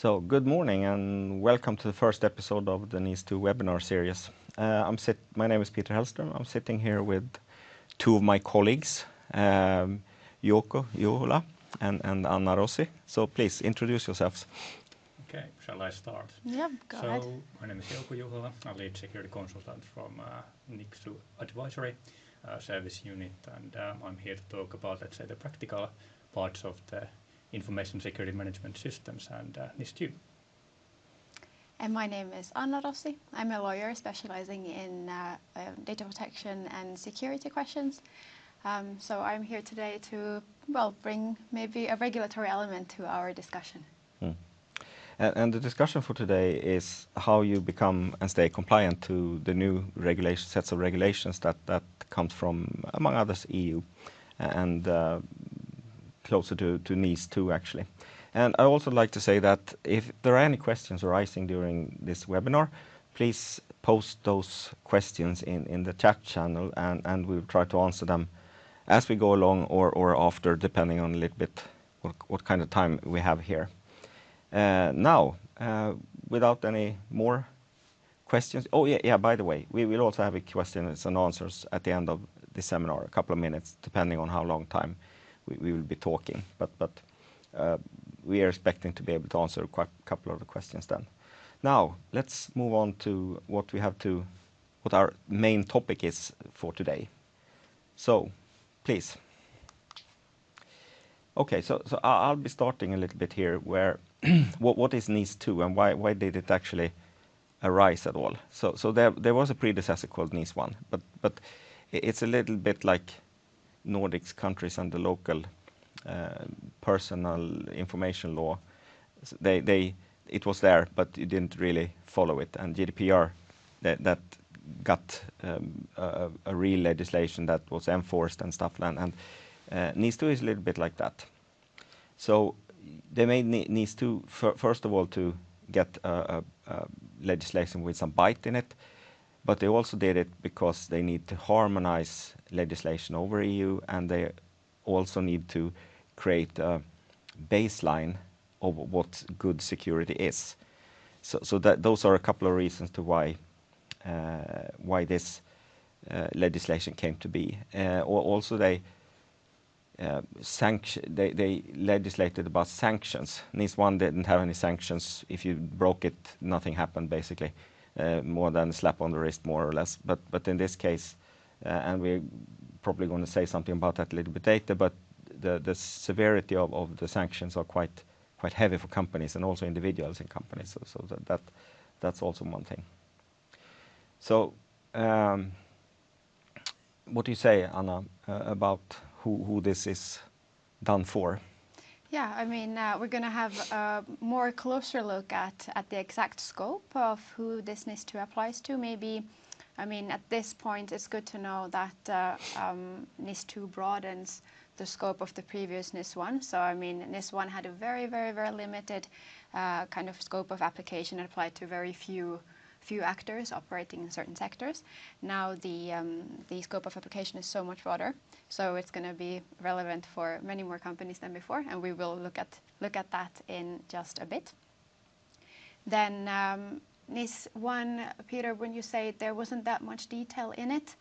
So, good morning and welcome to the first episode of the NIS2 webinar series. My name is Peter Hellström. I'm sitting here with two of my colleagues, Jouko Juhola and Anna Rossi. So, please introduce yourselves. Okay, shall I start? Yep, go ahead. My name is Jouko Juhola. I lead security consultant from NIS2 Advisory Service Unit, and I'm here to talk about, let's say, the practical parts of the information security management systems and NIS2. And my name is Anna Rossi. I'm a lawyer specializing in data protection and security questions. So I'm here today to, bring maybe a regulatory element to our discussion. And the discussion for today is how you become and stay compliant to the new sets of regulations that comes from, among others, EU and closer to NIS2 actually. And I also like to say that if there are any questions arising during this webinar, please post those questions in the chat channel and we'll try to answer them as we go along or after, depending on a little bit what kind of time we have here. Now, without any more questions, by the way, we will also have a questions and answers at the end of the seminar, a couple of minutes, depending on how long time we will be talking. But we are expecting to be able to answer a couple of the questions then. Now, let's move on to what our main topic is for today. So, please. Okay, so I'll be starting a little bit here where what is NIS2 and why did it actually arise at all? So there was a predecessor called NIS1, but it's a little bit like Nordics countries and the local personal information law. It was there, but you didn't really follow it. And GDPR that got a real legislation that was enforced and stuff. And NIS2 is a little bit like that. So they made NIS2 first of all to get a legislation with some bite in it, but they also did it because they need to harmonize legislation over EU, and they also need to create a baseline of what good security is. So those are a couple of reasons to why this legislation came to be. Also, they legislated about sanctions. NIS1 didn't have any sanctions. If you broke it, nothing happened basically, more than a slap on the wrist, more or less. But in this case, and we're probably going to say something about that a little bit later, but the severity of the sanctions are quite heavy for companies and also individuals in companies. So that's also one thing. So what do you say, Anna, about who this is done for? Yeah, I mean, we're going to have a more closer look at the exact scope of who this NIS2 applies to. Maybe, I mean, at this point, it's good to know that NIS2 broadens the scope of the previous NIS1. So, I mean, NIS1 had a very, very, very limited kind of scope of application. It applied to very few actors operating in certain sectors. Now the scope of application is so much broader, so it's going to be relevant for many more companies than before, and we will look at that in just a bit. Then NIS1, Peter, when you say there wasn't that much detail in it,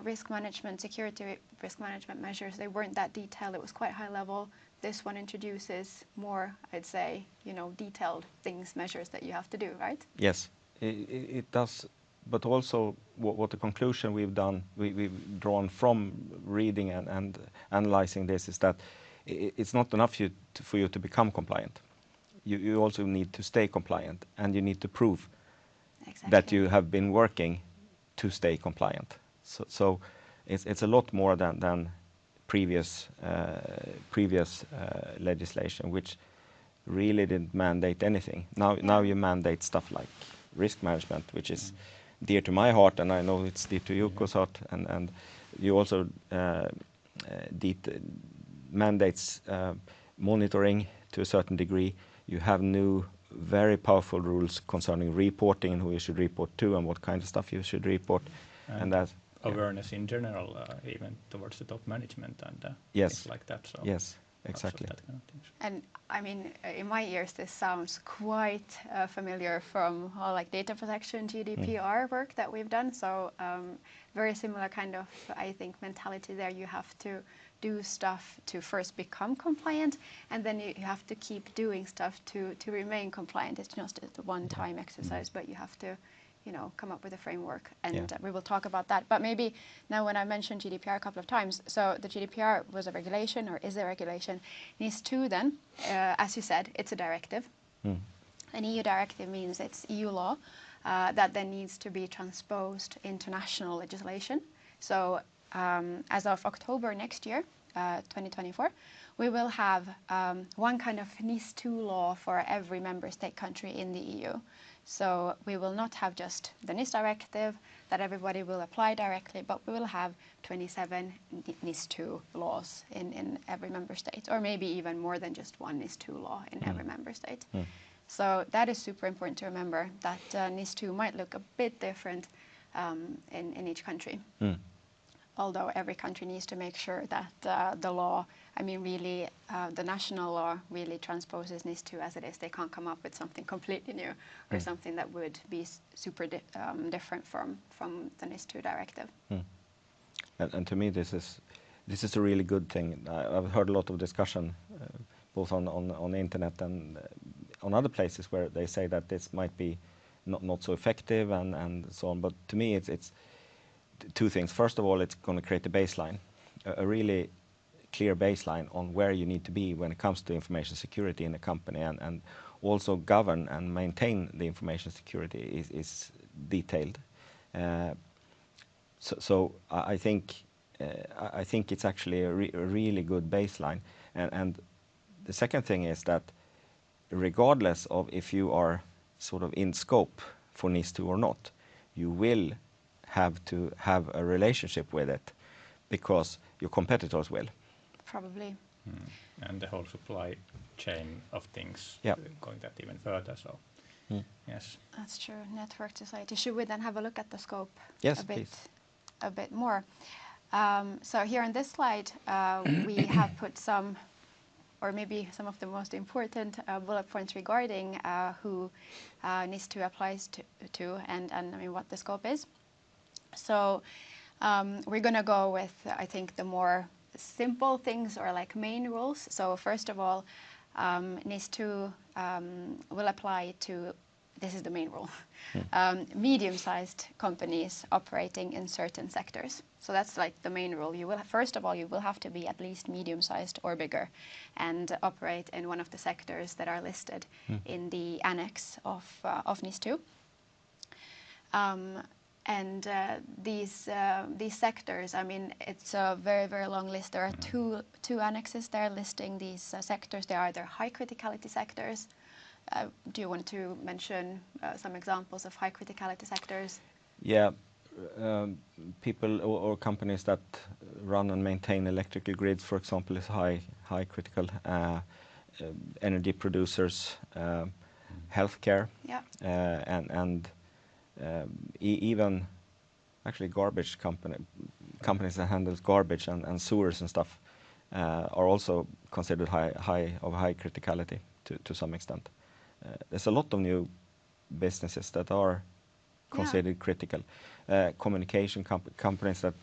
risk management, security risk management measures, they weren't that detailed. It was quite high level. This one introduces more, I'd say, detailed measures that you have to do, right? Yes. It does, but also what the conclusion we've drawn from reading and analyzing this is that it's not enough for you to become compliant. You also need to stay compliant, and you need to prove that you have been working to stay compliant. So it's a lot more than previous legislation, which really didn't mandate anything. Now you mandate stuff like risk management, which is dear to my heart, and I know it's dear to Jouko's heart, and you also mandates monitoring to a certain degree. You have new, very powerful rules concerning reporting and who you should report to and what kind of stuff you should report, and that awareness in general, even towards the top management and yes, things like that. So yes, exactly. That kind of things. And I mean, in my ears, this sounds quite familiar from all like data protection, GDPR work that we've done. So very similar kind of, I think, mentality there. You have to do stuff to first become compliant, and then you have to keep doing stuff to remain compliant. It's just a one-time exercise, but you have to, you know, come up with a framework, and we will talk about that. But maybe now, when I mentioned GDPR a couple of times, so the GDPR was a regulation, or is a regulation. NIS2 then, as you said, it's a directive. An EU directive means it's EU law that then needs to be transposed into national legislation. So as of October next year, 2024, we will have one kind of NIS2 law for every member state country in the EU. So we will not have just the NIS directive that everybody will apply directly, but we will have 27 NIS2 laws in every member state, or maybe even more than just one NIS2 law in every member state. So that is super important to remember, that NIS2 might look a bit different in each country. Although every country needs to make sure that the law, I mean, really, the national law really transposes NIS2 as it is. They can't come up with something completely new or something that would be super different from the NIS2 directive. And to me, this is a really good thing. I've heard a lot of discussion, both on the internet and on other places, where they say that this might be not so effective and so on. But to me, it's two things. First of all, it's going to create a baseline, a really clear baseline on where you need to be when it comes to information security in a company, and also govern and maintain the information security is detailed. So I think it's actually a really good baseline. And the second thing is that regardless of if you are sort of in scope for NIS2 or not, you will have to have a relationship with it, because your competitors will. Probably. And the whole supply chain of things, going that even further. So, yes. That's true. Network society. Should we then have a look at the scope? Yes, please. A bit more. So here on this slide, we have put some, or maybe some of the most important bullet points regarding who NIS2 applies to and I mean what the scope is. So we're going to go with, I think, the more simple things, or like main rules. So first of all, NIS2 will apply to, this is the main rule, medium-sized companies operating in certain sectors. So that's like the main rule. You will, first of all, you will have to be at least medium-sized or bigger and operate in one of the sectors that are listed in the annex of NIS2. And these sectors, I mean, it's a very, very long list. There are two annexes there listing these sectors. They are either high criticality sectors. Do you want to mention some examples of high criticality sectors? Yeah, people or companies that run and maintain electrical grids, for example, is high critical. Energy producers, healthcare, and even actually garbage companies that handles garbage and sewers and stuff are also considered high criticality to some extent. There's a lot of new businesses that are considered critical. Communication companies that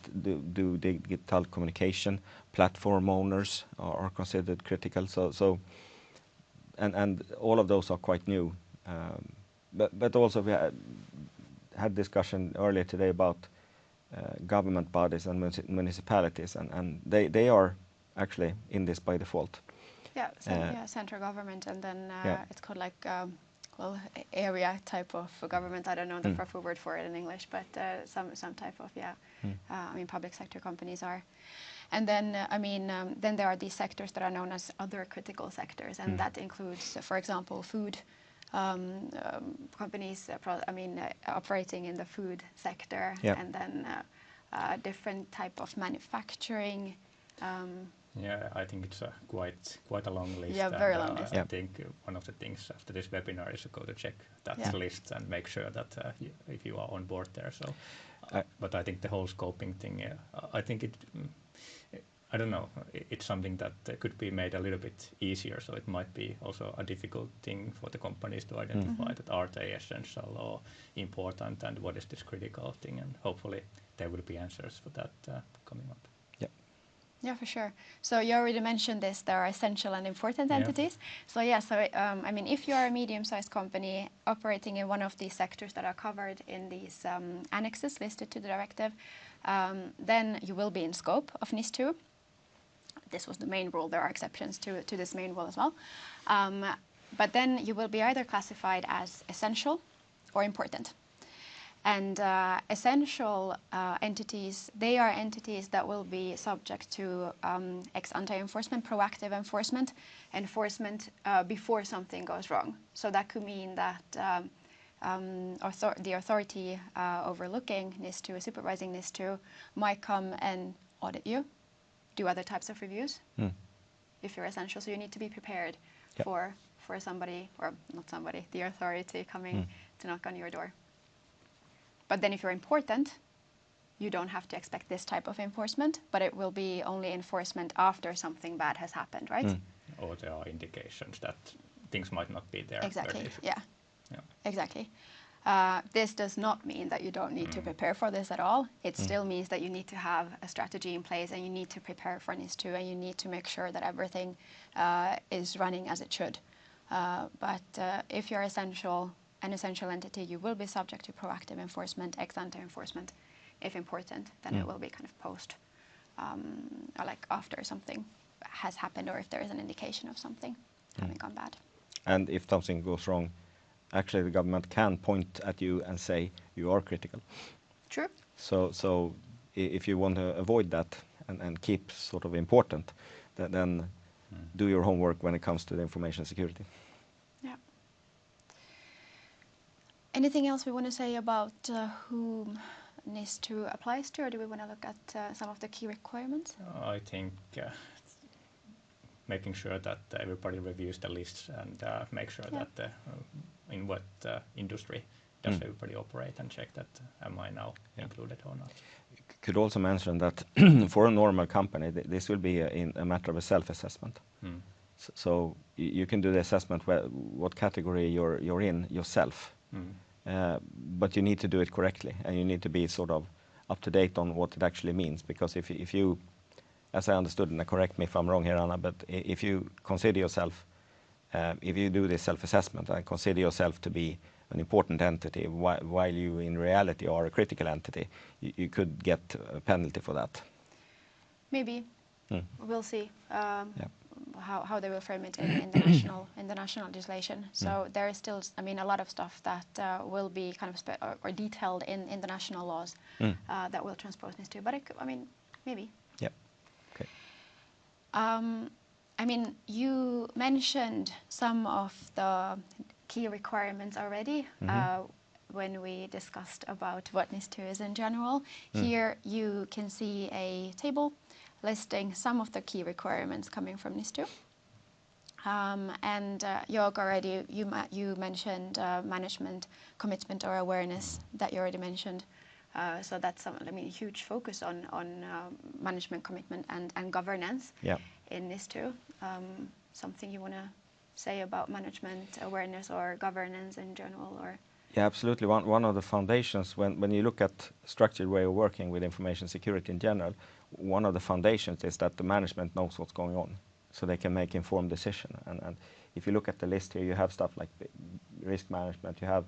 do digital communication, platform owners are considered critical. So and all of those are quite new. But also we had discussion earlier today about government bodies and municipalities, and they are actually in this by default. Central government, and then it's called like area type of government. I don't know the proper word for it in English, but some type of I mean, public sector companies are. And then then there are these sectors that are known as other critical sectors, and that includes, for example, food. Companies, operating in the food sector, and then different type of manufacturing. I think it's quite a long list. Yeah, very long list. I think one of the things after this webinar is to go to check that list and make sure that if you are on board there. So, but I think the whole scoping thing, I think I don't know. It's something that could be made a little bit easier. So it might be also a difficult thing for the companies to identify that are they essential or important, and what is this critical thing. And hopefully there will be answers for that coming up. Yeah, for sure. So you already mentioned this, there are essential and important entities. So I mean, if you are a medium-sized company operating in one of these sectors that are covered in these annexes listed to the directive, then you will be in scope of NIS2. This was the main rule. There are exceptions to this main rule as well. But then you will be either classified as essential or important. And essential entities, they are entities that will be subject to ex-ante enforcement, proactive enforcement before something goes wrong. So that could mean that the authority overlooking NIS2, supervising NIS2, might come and audit you, do other types of reviews if you're essential. So you need to be prepared for somebody, or not somebody, the authority coming to knock on your door. But then if you're important, you don't have to expect this type of enforcement, but it will be only enforcement after something bad has happened, right? Or there are indications that things might not be there. Exactly, exactly. This does not mean that you don't need to prepare for this at all. It still means that you need to have a strategy in place, and you need to prepare for NIS2, and you need to make sure that everything is running as it should. But if you're an essential entity, you will be subject to proactive enforcement, ex-ante enforcement. If important, then it will be kind of post, or like after something has happened, or if there is an indication of something having gone bad. And if something goes wrong, actually the government can point at you and say you are critical. True. So if you want to avoid that and keep sort of important, then do your homework when it comes to the information security. Yeah. Anything else we want to say about whom NIS2 applies to, or do we want to look at some of the key requirements? I think making sure that everybody reviews the lists and make sure that in what industry does everybody operate, and check that am I now included or not. Could also mention that for a normal company, this will be a matter of a self-assessment. So you can do the assessment what category you're in yourself. But you need to do it correctly, and you need to be sort of up to date on what it actually means. Because if you, as I understood, and correct me if I'm wrong here, Anna, but if you consider yourself, if you do this self-assessment and consider yourself to be an important entity while you in reality are a critical entity, you could get a penalty for that. Maybe. We'll see. How they will frame it in the national legislation. So there is still, I mean, a lot of stuff that will be kind of or detailed in the national laws that will transpose NIS2. But I mean, maybe. Yeah. Okay. I mean, you mentioned some of the key requirements already when we discussed about what NIS2 is in general. Here you can see a table listing some of the key requirements coming from NIS2. And Jouko, already you mentioned management commitment or awareness that you already mentioned. So that's a huge focus on management commitment and governance in NIS2. Something you want to say about management awareness or governance in general, or? Yeah, absolutely. One of the foundations, when you look at structured way of working with information security in general, one of the foundations is that the management knows what's going on, so they can make informed decision. And if you look at the list here, you have stuff like risk management, you have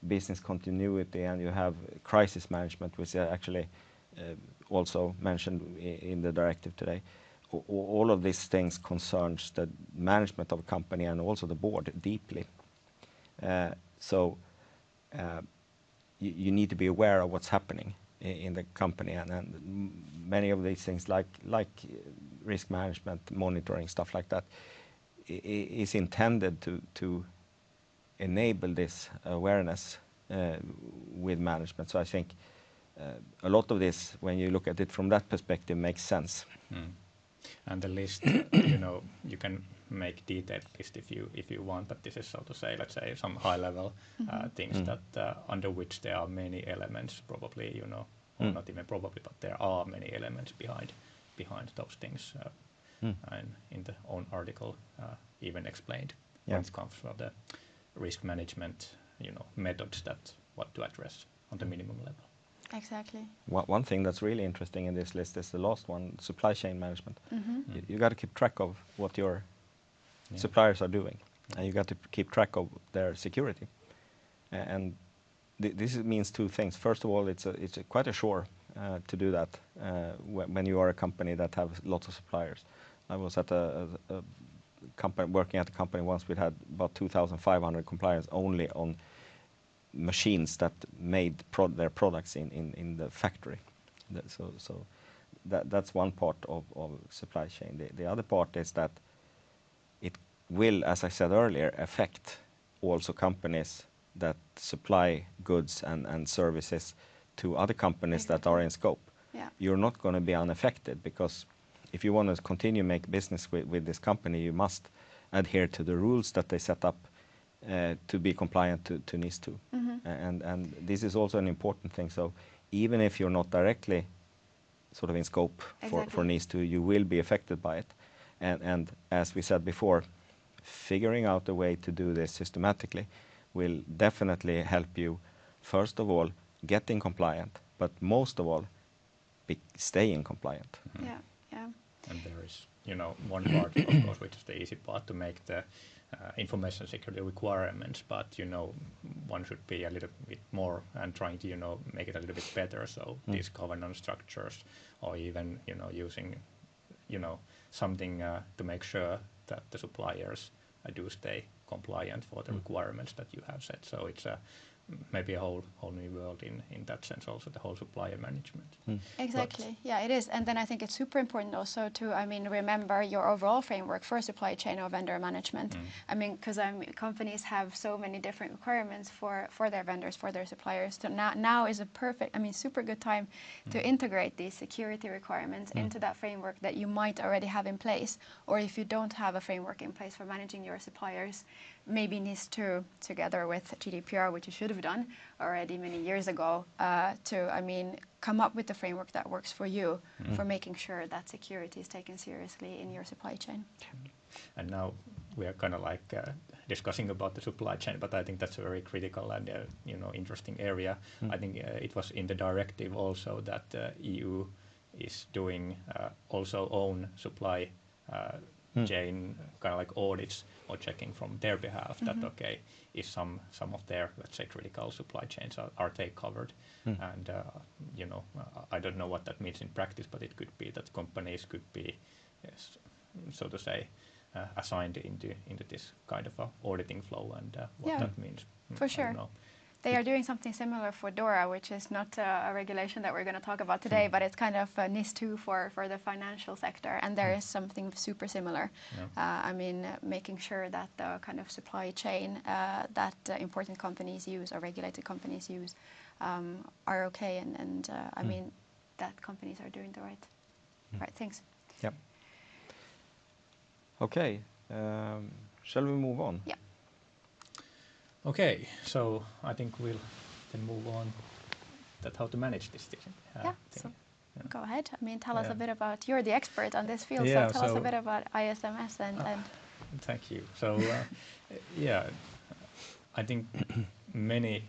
business continuity, and you have crisis management, which is actually also mentioned in the directive today. All of these things concerns the management of a company and also the board deeply. So you need to be aware of what's happening in the company, and many of these things like risk management, monitoring, stuff like that, is intended to enable this awareness with management. So I think a lot of this, when you look at it from that perspective, makes sense. And the list, you can make detailed list if you want, but this is, so to say, let's say some high level things that under which there are many elements, probably, or not even probably, but there are many elements behind behind those things. And in the own article, even explained when it comes to the risk management, methods that what to address on the minimum level. Exactly. One thing that's really interesting in this list is the last one, supply chain management. You got to keep track of what your suppliers are doing, and you got to keep track of their security. And this means two things. First of all, it's quite a chore to do that when you are a company that has lots of suppliers. I was at a company working at a company once. We had about 2,500 compliance only on machines that made their products in the factory. So that's one part of supply chain. The other part is that it will, as I said earlier, affect also companies that supply goods and services to other companies that are in scope. Yeah. You're not going to be unaffected, because if you want to continue make business with this company, you must adhere to the rules that they set up to be compliant to NIS2. And this is also an important thing. So even if you're not directly sort of in scope for NIS2, you will be affected by it. And as we said before, figuring out a way to do this systematically will definitely help you, first of all, getting compliant, but most of all, staying compliant. Yeah, yeah. And there is, one part, of course, which is the easy part to make the information security requirements, but, one should be a little bit more and trying to, make it a little bit better. So these governance structures, or even, using, something to make sure that the suppliers do stay compliant for the requirements that you have set. So it's maybe a whole new world in that sense, also the whole supplier management. Exactly. Yeah, it is. And then I think it's super important also to, remember your overall framework for supply chain or vendor management. Because companies have so many different requirements for their vendors, for their suppliers. So now is a perfect, super good time to integrate these security requirements into that framework that you might already have in place. Or if you don't have a framework in place for managing your suppliers, maybe NIS2 together with GDPR, which you should have done already many years ago, to come up with the framework that works for you for making sure that security is taken seriously in your supply chain. And now we are kind of like discussing about the supply chain, but I think that's a very critical and interesting area. I think it was in the directive also that EU is doing also own supply chain kind of like audits or checking from their behalf that if some of their, let's say, critical supply chains are they covered. And I don't know what that means in practice, but it could be that companies could be so to say assigned into this kind of a auditing flow, and what that means. For sure. They are doing something similar for DORA, which is not a regulation that we're going to talk about today, but it's kind of NIS2 for the financial sector, and there is something super similar. Making sure that the kind of supply chain that important companies use or regulated companies use are okay, and that companies are doing the right things. Yep. Okay, shall we move on? Yeah. Okay, so I think we'll then move on that how to manage this thing. So go ahead. Tell us a bit about, you're the expert on this field, Yeah, so tell us a bit about ISMS and Thank you. So I think many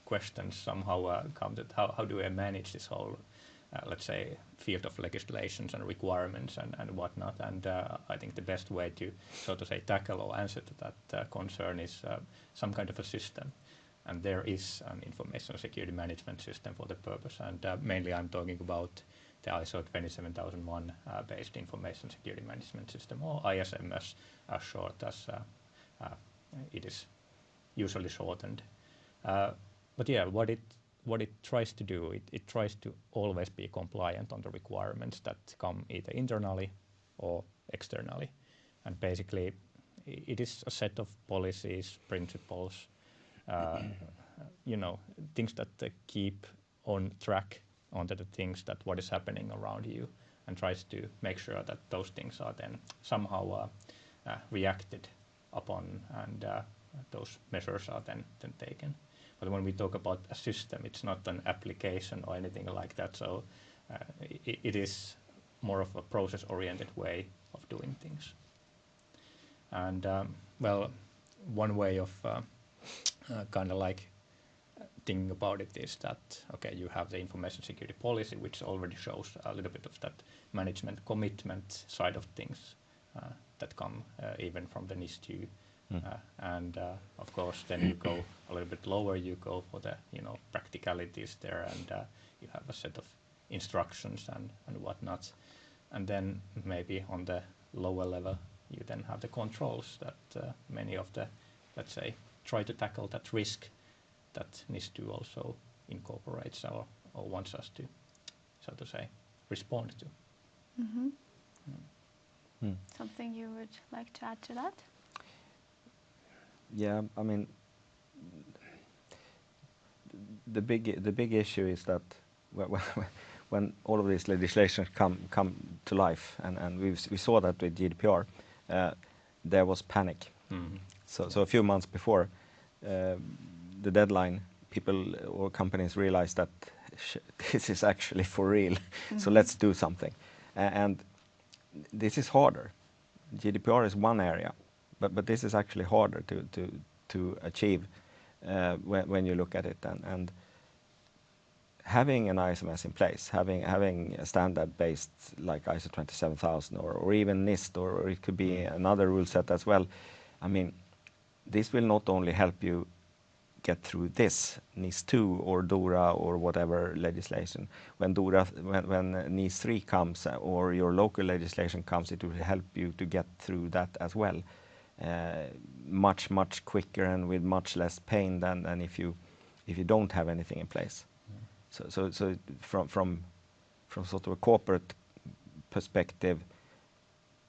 questions somehow come that how do I manage this whole let's say field of legislations and requirements and whatnot, and I think the best way to, so to say, tackle or answer to that concern is some kind of a system, and there is an information security management system for the purpose, and mainly I'm talking about the ISO 27001 based information security management system, or ISMS as short as it is usually shortened. But yeah, what it tries to do, it tries to always be compliant on the requirements that come either internally or externally. And basically, it is a set of policies, principles, things that keep on track onto the things that what is happening around you, and tries to make sure that those things are then somehow reacted upon, and those measures are then taken. But when we talk about a system, it's not an application or anything like that. So it is more of a process-oriented way of doing things. And well, one way of kind of like thinking about it is that, okay, you have the information security policy, which already shows a little bit of that management commitment side of things that come even from the NIS2. And of course, then you go a little bit lower, you go for the practicalities there, and you have a set of instructions and whatnot. And then maybe on the lower level, you then have the controls that many of the, let's say, try to tackle that risk that NIS2 also incorporates or wants us to, so to say, respond to. Something you would like to add to that? Yeah, I mean, the big issue is that when all of these legislations come to life, and we saw that with GDPR, there was panic. So a few months before the deadline, people or companies realized that this is actually for real. So let's do something. And this is harder. GDPR is one area, but this is actually harder to achieve when you look at it. And having an ISMS in place, having a standard based like ISO 27000 or even NIST, or it could be another rule set as well. I mean, this will not only help you get through this NIS2 or DORA or whatever legislation. When NIS3 comes or your local legislation comes, it will help you to get through that as well, much quicker and with much less pain than if you don't have anything in place. So from sort of a corporate perspective,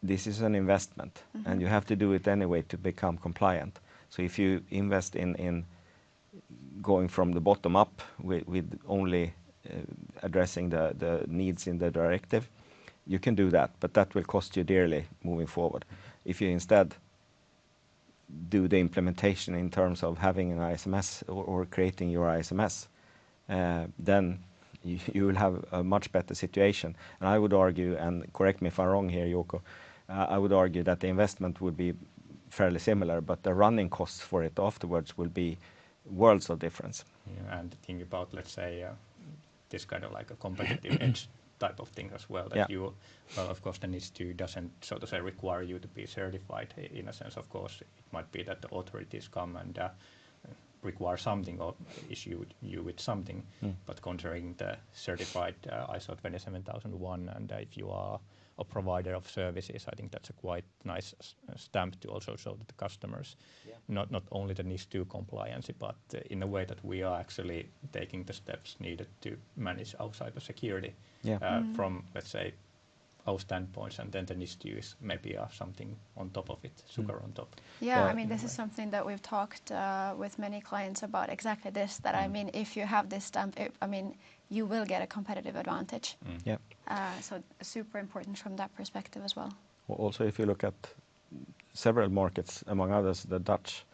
this is an investment, and you have to do it anyway to become compliant. So if you invest in going from the bottom up with only addressing the needs in the directive, you can do that, but that will cost you dearly moving forward. If you instead do the implementation in terms of having an ISMS or creating your ISMS, then you will have a much better situation. And I would argue, and correct me if I'm wrong here, Jouko, I would argue that the investment would be fairly similar, but the running costs for it afterwards will be worlds of difference. Yeah, and think about, let's say, this kind of like a competitive edge type of thing as well, that you, well, of course, the NIS2 doesn't, so to say, require you to be certified. In a sense, of course, it might be that the authorities come and require something or issue you with something, but considering the certified ISO 27001, and if you are a provider of services, I think that's a quite nice stamp to also show to the customers, not only the NIS2 compliance, but in a way that we are actually taking the steps needed to manage our cybersecurity from, let's say, our standpoints, and then the NIS2 is maybe something on top of it, sugar on top. Yeah, I mean, this is something that we've talked with many clients about, exactly this, that I mean, if you have this stamp, I mean, you will get a competitive advantage. So super important from that perspective as well. Also, if you look at several markets, among others, the Dutch,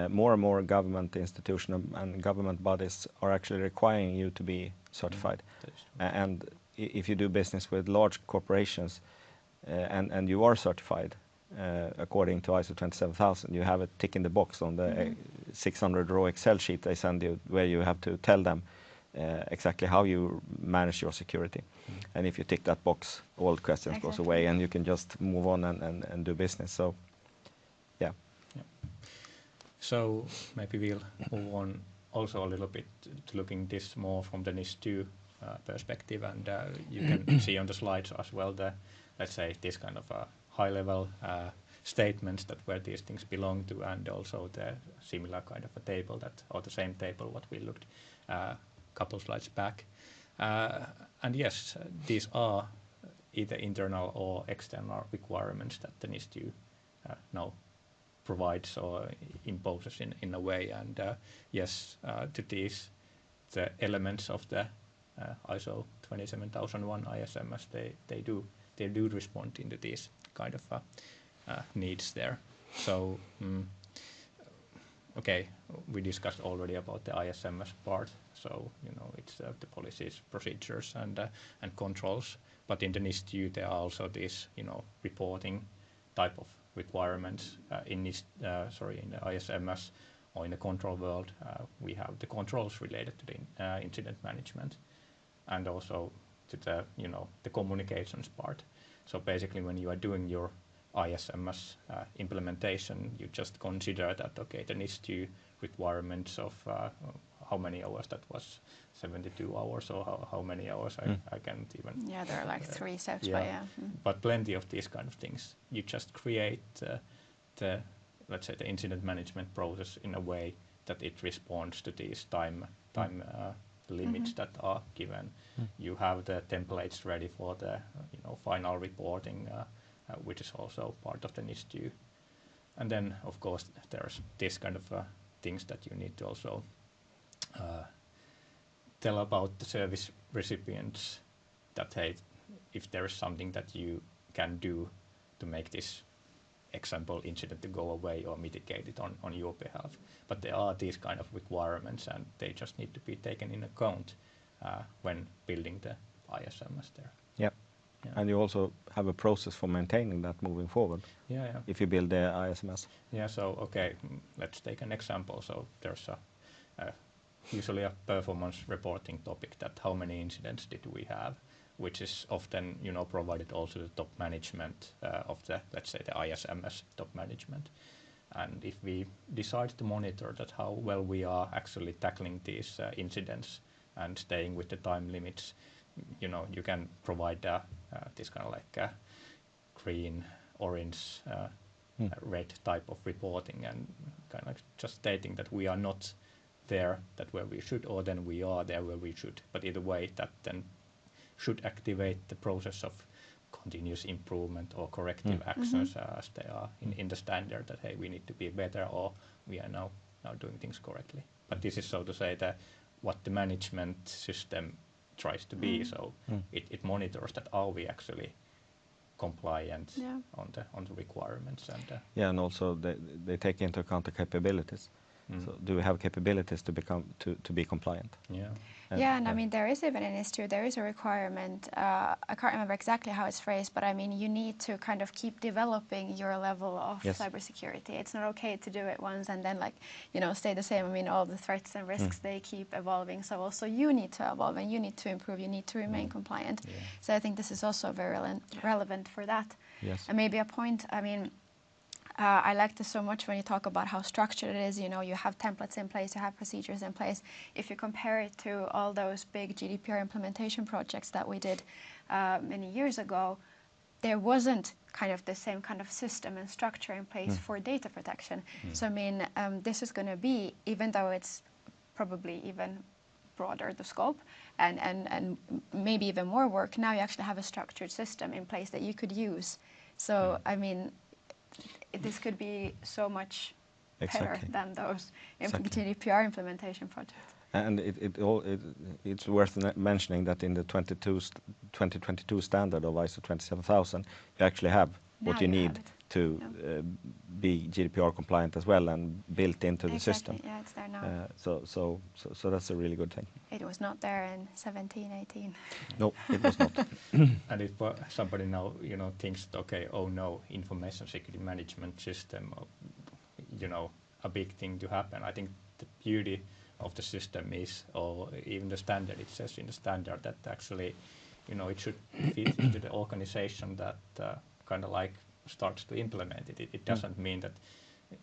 more and more government institutions and government bodies are actually requiring you to be certified. And if you do business with large corporations and you are certified according to ISO 27000, you have a tick in the box on the 600-row Excel sheet they send you, where you have to tell them exactly how you manage your security. And if you tick that box, all the questions goes away, and you can just move on and do business. So, yeah. So maybe we'll move on also a little bit to looking this more from the NIS2 perspective, and you can see on the slides as well the, let's say, this kind of high-level statements that where these things belong to, and also the similar kind of a table that, or the same table what we looked couple slides back. And yes, these are either internal or external requirements that the NIS2 now provides or imposes in a way. And yes, to these, the elements of the ISO 27001 ISMS, they do respond into these kind of needs there. So okay, we discussed already about the ISMS part. So it's the policies, procedures, and controls. But in the NIS2, there are also these, reporting type of requirements in the ISMS or in the control world. We have the controls related to the incident management, and also to the communications part. So basically, when you are doing your ISMS implementation, you just consider that, okay, the NIS2 requirements of how many hours that was, 72 hours, or how many hours, I can't even. Yeah, there are like 3 steps, yeah. but yeah. But plenty of these kind of things. You just create the, let's say, the incident management process in a way that it responds to these time limits that are given. You have the templates ready for the final reporting, which is also part of the NIS2. And then, of course, there's this kind of things that you need to also tell about the service recipients that, hey, if there is something that you can do to make this example incident to go away or mitigate it on your behalf. But there are these kind of requirements, and they just need to be taken in account when building the ISMS there. Yeah. Yeah. And you also have a process for maintaining that moving forward. Yeah. If you build the ISMS. Yeah. So okay, let's take an example. So there's usually a performance reporting topic, that how many incidents did we have, which is often provided also to top management of the, let's say, the ISMS top management. And if we decide to monitor that how well we are actually tackling these incidents and staying with the time limits, you can provide this kind of like green, orange, red type of reporting, and kind of just stating that we are not there that where we should, or then we are there where we should. But either way, that then should activate the process of continuous improvement or corrective actions as they are in the standard, that hey, we need to be better, or we are now doing things correctly. But this is, so to say, what the management system tries to be. So it monitors that are we actually compliant on the requirements, and and also they take into account the capabilities. So do we have capabilities to be compliant? Yeah. And I mean, there is even in NIS2, there is a requirement. I can't remember exactly how it's phrased, but I mean, you need to kind of keep developing your level of cybersecurity. It's not okay to do it once and then stay the same. I mean, all the threats and risks, they keep evolving. So also you need to evolve and you need to improve. You need to remain compliant. Yeah. So I think this is also very relevant for that. Yes. And maybe a point, I mean, I like this so much when you talk about how structured it is. You have templates in place, you have procedures in place. If you compare it to all those big GDPR implementation projects that we did many years ago, there wasn't kind of the same kind of system and structure in place for data protection. So I mean, this is going to be, even though it's probably even broader, the scope, and maybe even more work, now you actually have a structured system in place that you could use. So I mean, this could be so much better than those GDPR implementation projects. And it's worth mentioning that in the 2022 standard of ISO 27000, you actually have what you need to be GDPR compliant as well, and built into the system. Yeah, it's there now. So that's a really good thing. It was not there in 17, 18. No, it was not. And if somebody now thinks, okay, oh no, information security management system, a big thing to happen. I think the beauty of the system is, or even the standard, it says in the standard that actually, it should fit into the organization that kind of like starts to implement it. It doesn't mean that,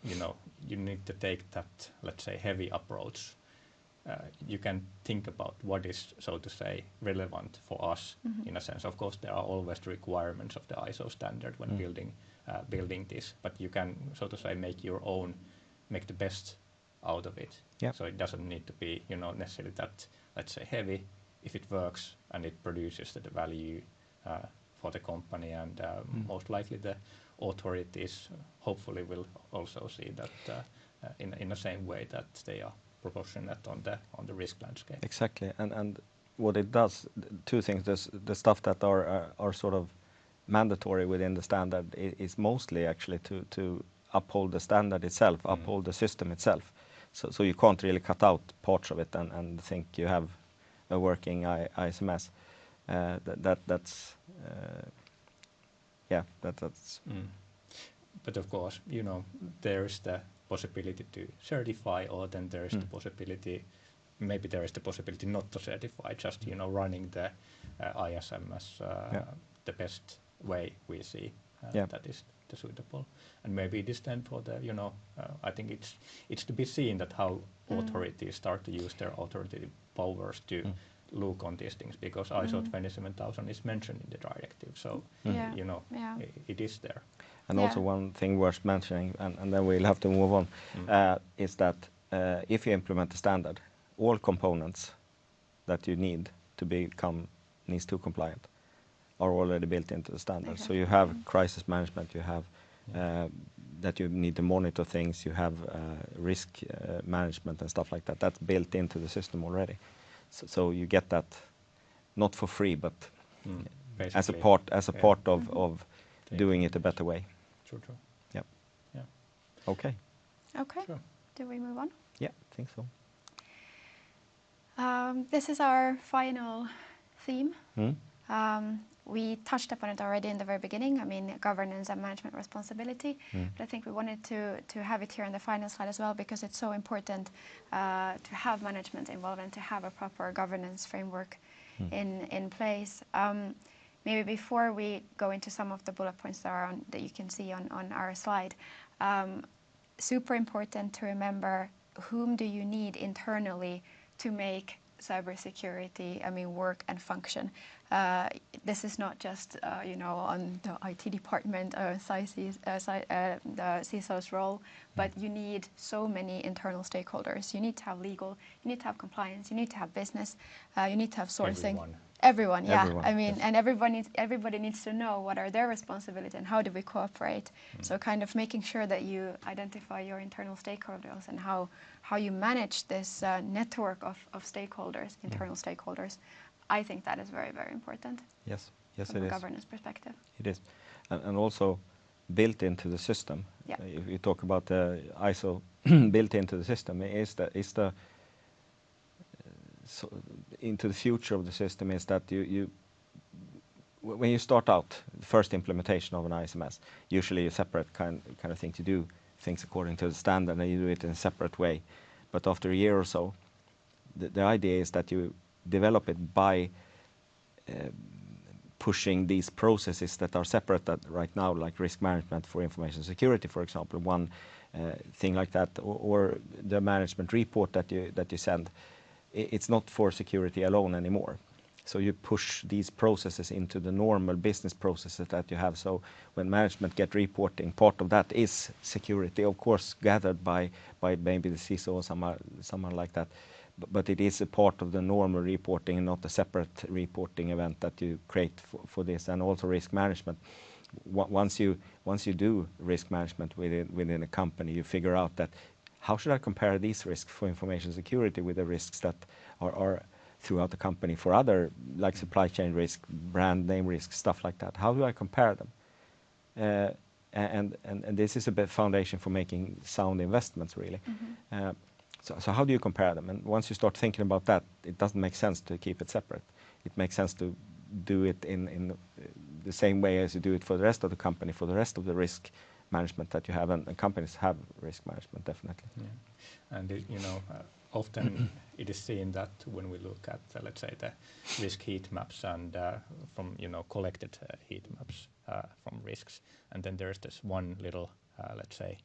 you need to take that, let's say, heavy approach. You can think about what is, so to say, relevant for us in a sense. Of course, there are always the requirements of the ISO standard when building this, but you can, so to say, make the best out of it. Yep. So it doesn't need to be, necessarily that, let's say, heavy. If it works and it produces the value for the company, and most likely the authorities hopefully will also see that in the same way that they are proportionate on the risk landscape. Exactly, and what it does, two things. The stuff that are sort of mandatory within the standard is mostly actually to uphold the standard itself, uphold the system itself. So you can't really cut out parts of it and think you have a working ISMS. that's yeah, that's. But of course, there's the possibility to certify, or then there's the possibility, maybe there is the possibility not to certify, just running the ISMS the best way we see that is the suitable. And maybe it is then for the I think it's to be seen that how authorities start to use their authoritative powers to look on these things, because ISO 27000 is mentioned in the directive, so it is there. And also one thing worth mentioning, and then we'll have to move on, is that if you implement a standard, all components that you need to become NIS2 compliant are already built into the standard. Exactly. So you have crisis management, you have that you need to monitor things, you have risk management and stuff like that. That's built into the system already. So you get that not for free, but as a part of doing it a better way. True. Yep. Yeah. Okay. Okay. Sure. Do we move on? Yeah, I think so. This is our final theme. We touched upon it already in the very beginning. I mean, governance and management responsibility. But I think we wanted to have it here in the final slide as well, because it's so important to have management involved and to have a proper governance framework in place. Maybe before we go into some of the bullet points that you can see on our slide, super important to remember whom do you need internally to make cybersecurity, work and function. This is not just, on the IT department or the CISO's role, but you need so many internal stakeholders. You need to have legal, you need to have compliance, you need to have business, you need to have sourcing. Everyone, yeah. Everyone, and everybody needs to know what are their responsibilities and how do we cooperate. So kind of making sure that you identify your internal stakeholders and how you manage this network of stakeholders, internal stakeholders. I think that is very, very important. Yes, it from a is. Governance perspective. It is, and also built into the system. Yeah. If you talk about the ISO built into the system, so into the future of the system is that you when you start out the first implementation of an ISMS, usually a separate kind of thing to do things according to the standard, and you do it in a separate way. But after a year or so, the idea is that you develop it by pushing these processes that are separate right now, like risk management for information security, for example, one thing like that, or the management report that you send. It's not for security alone anymore. So you push these processes into the normal business processes that you have. So when management get reporting, part of that is security, of course, gathered by maybe the CISO or someone like that. But it is a part of the normal reporting and not a separate reporting event that you create for this. And also risk management. Once you do risk management within a company, you figure out that how should I compare these risks for information security with the risks that are throughout the company for other, like supply chain risk, brand name risk, stuff like that? How do I compare them? And this is a bit foundation for making sound investments, really. So how do you compare them? And once you start thinking about that, it doesn't make sense to keep it separate. It makes sense to do it in the same way as you do it for the rest of the company, for the rest of the risk management that you have, and companies have risk management, definitely. Yeah. And often it is seen that when we look at, let's say, the risk heat maps and from collected heat maps from risks, and then there's this one little, let's say,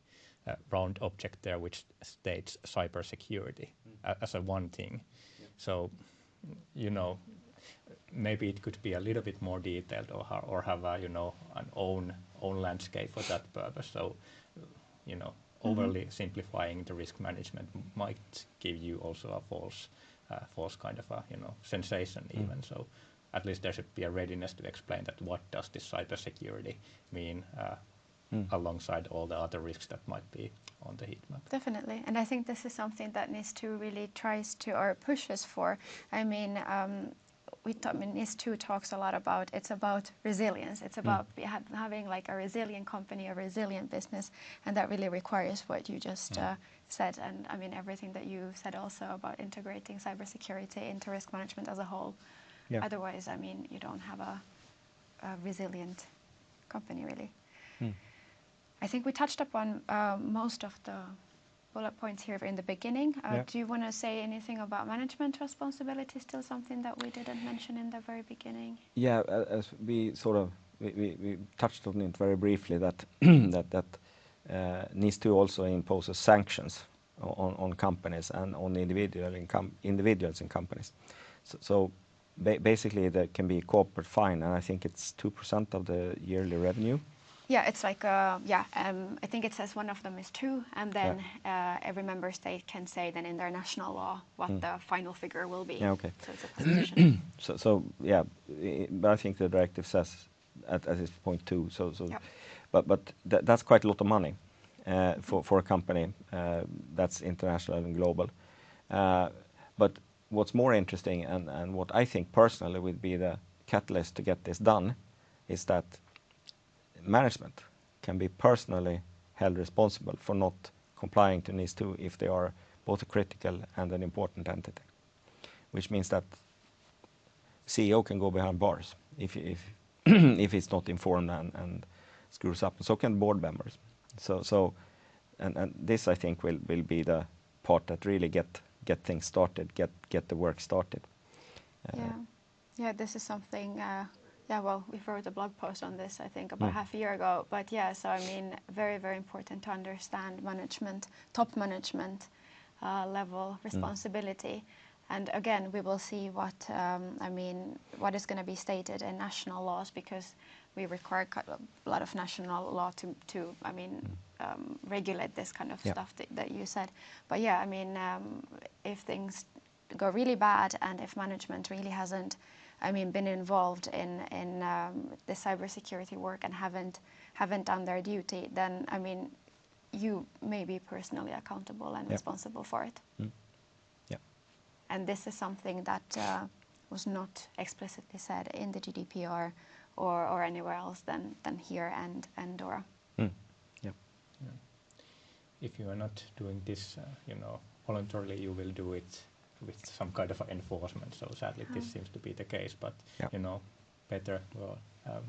round object there which states cybersecurity as a one thing. Yeah. So, maybe it could be a little bit more detailed, or have an own landscape for that purpose. So, overly simplifying the risk management might give you also a false kind of a sensation even. So, at least there should be a readiness to explain that what does this cybersecurity mean alongside all the other risks that might be on the heat map. Definitely, and I think this is something that NIS2 really tries to, or pushes for. I mean, NIS2 talks a lot about, it's about resilience. It's about having like a resilient company, a resilient business, and that really requires what you just said. And I mean, everything that you said also about integrating cybersecurity into risk management as a whole. Yeah. Otherwise, I mean, you don't have a resilient company, really. I think we touched upon most of the bullet points here in the beginning. Yeah. Do you want to say anything about management responsibility? Still something that we didn't mention in the very beginning? Yeah, as we sort of we touched on it very briefly that that NIS2 also imposes sanctions on companies and on individuals in companies. So basically there can be a corporate fine, and I think it's 2% of the yearly revenue. Yeah, it's like I think it says one of them is 2, and then every member state can say then in their national law what the final figure will be. Yeah, okay. So it's a position. So yeah, but I think the directive says at its point 2. Yep. But that's quite a lot of money for a company that's international and global. But what's more interesting and what I think personally would be the catalyst to get this done is that management can be personally held responsible for not complying to NIS2 if they are both a critical and an important entity, which means that CEO can go behind bars if if he's not informed and screws up. So can board members. So this I think will be the part that really get things started, get the work started. Yeah, this is something. Well, we wrote a blog post on this, I think, about half a year ago. But yeah, so I mean, very, very important to understand management, top management level responsibility. And again, we will see what what is going to be stated in national laws, because we require a lot of national law to regulate this kind of stuff that you said. But yeah, I mean, if things go really bad and if management really hasn't been involved in the cybersecurity work and haven't done their duty, then I mean, you may be personally accountable and responsible for it. Yeah. And this is something that was not explicitly said in the GDPR or anywhere else than here and DORA. Yeah. If you are not doing this, voluntarily, you will do it with some kind of enforcement. So sadly, this seems to be the case. But better or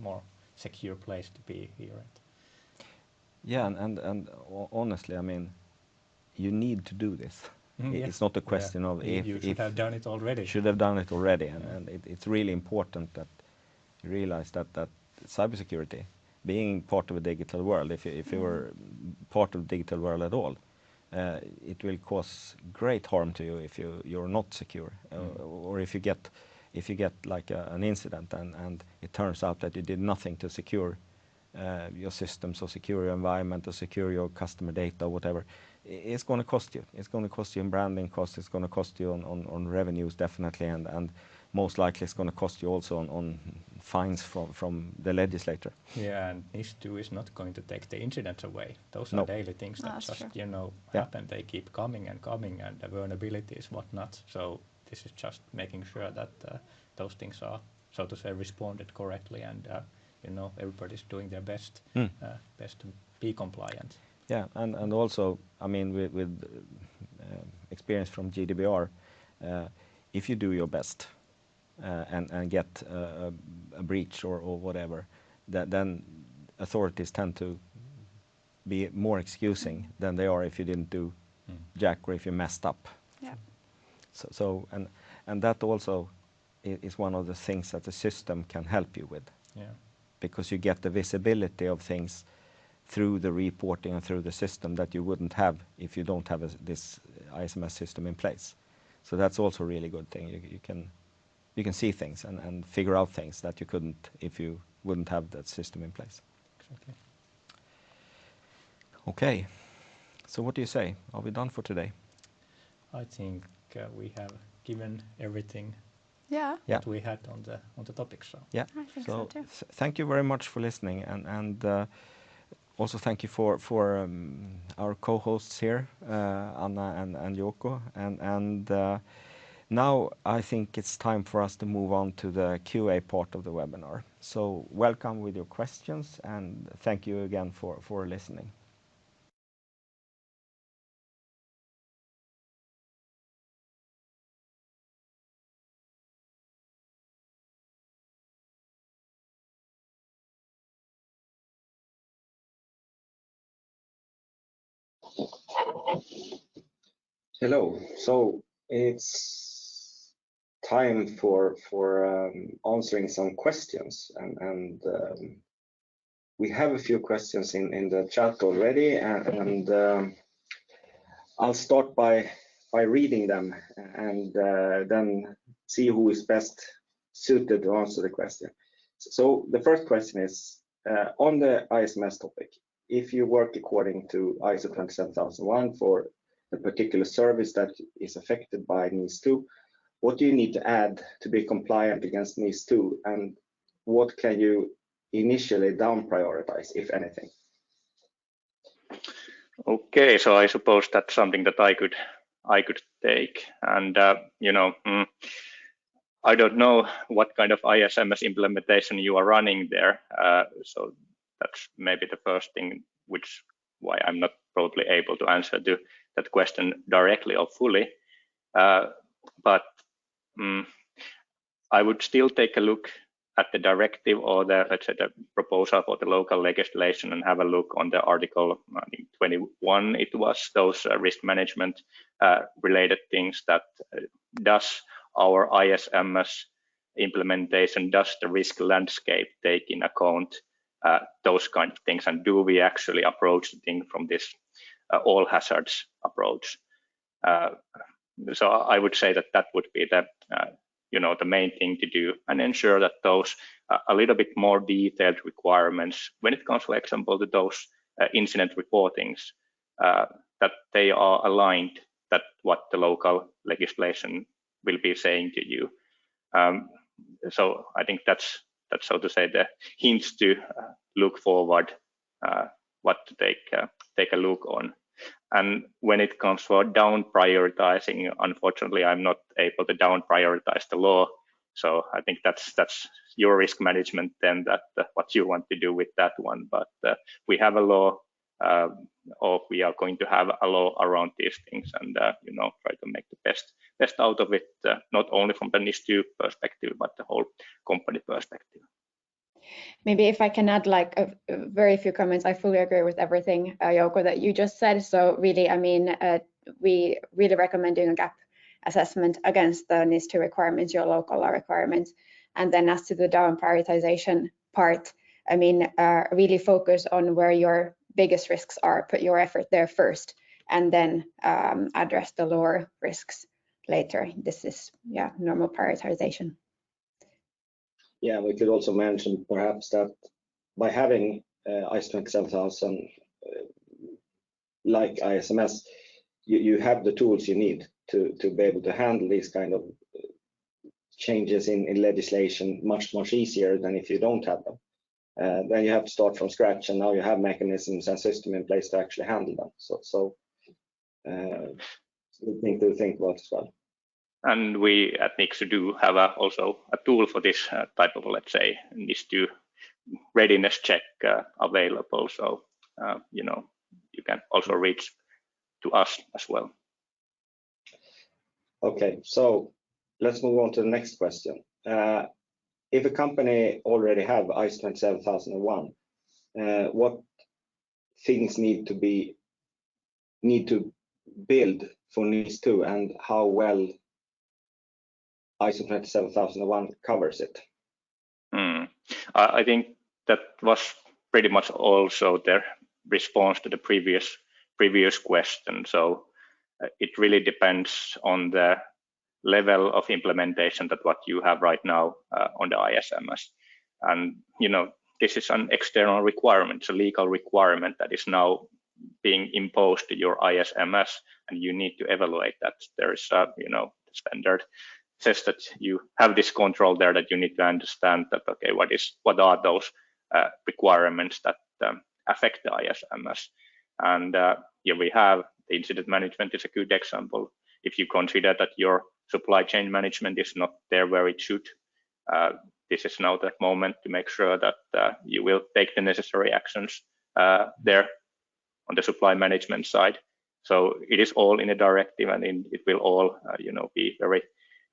more secure place to be here. Yeah, and honestly, I mean, you need to do this. It's not a question of if you should have done it already. Should have done it already, and it's really important that you realize that cybersecurity, being part of a digital world, if you were part of the digital world at all, it will cause great harm to you if you're not secure, or if you get like an incident and it turns out that you did nothing to secure your systems or secure your environment or secure your customer data or whatever. It's going to cost you. It's going to cost you in branding costs. It's going to cost you on revenues, definitely, and most likely it's going to cost you also on fines from the legislator. Yeah, and NIS2 is not going to take the incidents away. Those are daily things that just happen. They keep coming, and the vulnerabilities, whatnot. So this is just making sure that those things are, so to say, responded correctly, and everybody's doing their best to be compliant. Yeah, and also, I mean, with experience from GDPR, if you do your best and get a breach or whatever, then authorities tend to be more excusing than they are if you didn't do jack or if you messed up. Yeah. So and that also is one of the things that the system can help you with. Yeah. Because you get the visibility of things through the reporting and through the system that you wouldn't have if you don't have this ISMS system in place. So that's also a really good thing. You can see things and figure out things that you couldn't if you wouldn't have that system in place. Exactly. Okay. So what do you say? Are we done for today? I think we have given everything Yeah. that we had on the topic. So yeah, I think so too. Thank you very much for listening, and also thank you for our co-hosts here, Anna and Jouko, and now I think it's time for us to move on to the QA part of the webinar. So welcome with your questions, and thank you again for listening. Hello. So it's time for answering some questions, and we have a few questions in the chat already, and I'll start by reading them and then see who is best suited to answer the question. So the first question is on the ISMS topic. If you work according to ISO 27001 for a particular service that is affected by NIS2, what do you need to add to be compliant against NIS2, and what can you initially down prioritize, if anything? Okay, so I suppose that's something that I could take, and I don't know what kind of ISMS implementation you are running there, so that's maybe the first thing, which why I'm not probably able to answer to that question directly or fully. But I would still take a look at the directive or the, let's say, the proposal for the local legislation and have a look on the article, I think 21, it was those risk management related things that does our ISMS implementation, does the risk landscape take in account those kind of things, and do we actually approach the thing from this all hazards approach? So I would say that that would be the the main thing to do, and ensure that those a little bit more detailed requirements when it comes, for example, to those incident reportings, that they are aligned that what the local legislation will be saying to you. So I think that's so to say the hints to look forward, what to take a look on. And when it comes for down prioritizing, unfortunately, I'm not able to down prioritize the law. So I think that's your risk management then, that what you want to do with that one. But we have a law, or we are going to have a law around these things, and try to make the best out of it, not only from the NIS2 perspective, but the whole company perspective. Maybe if I can add like a very few comments, I fully agree with everything, Jouko, that you just said. So really, I mean, we really recommend doing a gap assessment against the NIS2 requirements, your local law requirements. And then as to the down prioritization part, I mean, really focus on where your biggest risks are, put your effort there first, and then address the lower risks later. This is, yeah, normal prioritization. Yeah, we could also mention perhaps that by having ISO 27000 like ISMS, you have the tools you need to be able to handle these kind of changes in legislation much easier than if you don't have them. Then you have to start from scratch, and now you have mechanisms and system in place to actually handle them. So something to think about as well. And we at NIS2 do have also a tool for this type of, let's say, NIS2 readiness check available. So, you can also reach to us as well. Okay, so let's move on to the next question. If a company already have ISO 27001, what things need to build for NIS2, and how well ISO 27001 covers it? I think that was pretty much also the response to the previous question. So it really depends on the level of implementation that what you have right now on the ISMS. And this is an external requirement, it's a legal requirement that is now being imposed to your ISMS, and you need to evaluate that. There is standard says that you have this control there, that you need to understand that, okay, what are those requirements that affect the ISMS. And here we have the incident management is a good example. If you consider that your supply chain management is not there where it should, this is now the moment to make sure that you will take the necessary actions there on the supply management side. So it is all in a directive, and it will all be very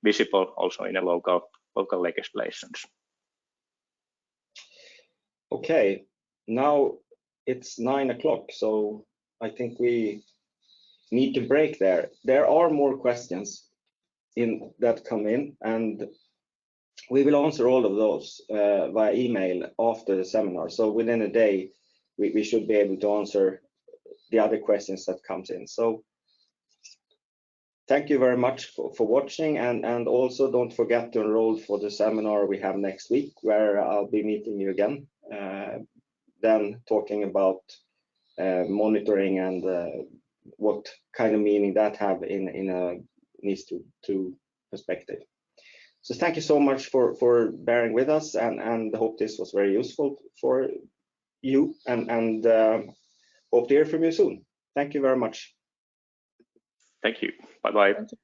visible also in a local legislations. Okay, now it's 9 o'clock, so I think we need to break there. There are more questions that come in, and we will answer all of those via email after the seminar. So within a day, we should be able to answer the other questions that comes in. So thank you very much for watching, and also don't forget to enroll for the seminar we have next week, where I'll be meeting you again, then talking about monitoring and what kind of meaning that have in a NIS2 perspective. So thank you so much for bearing with us, and hope this was very useful for you, and hope to hear from you soon. Thank you very much. Thank you. Bye-bye. Thank you.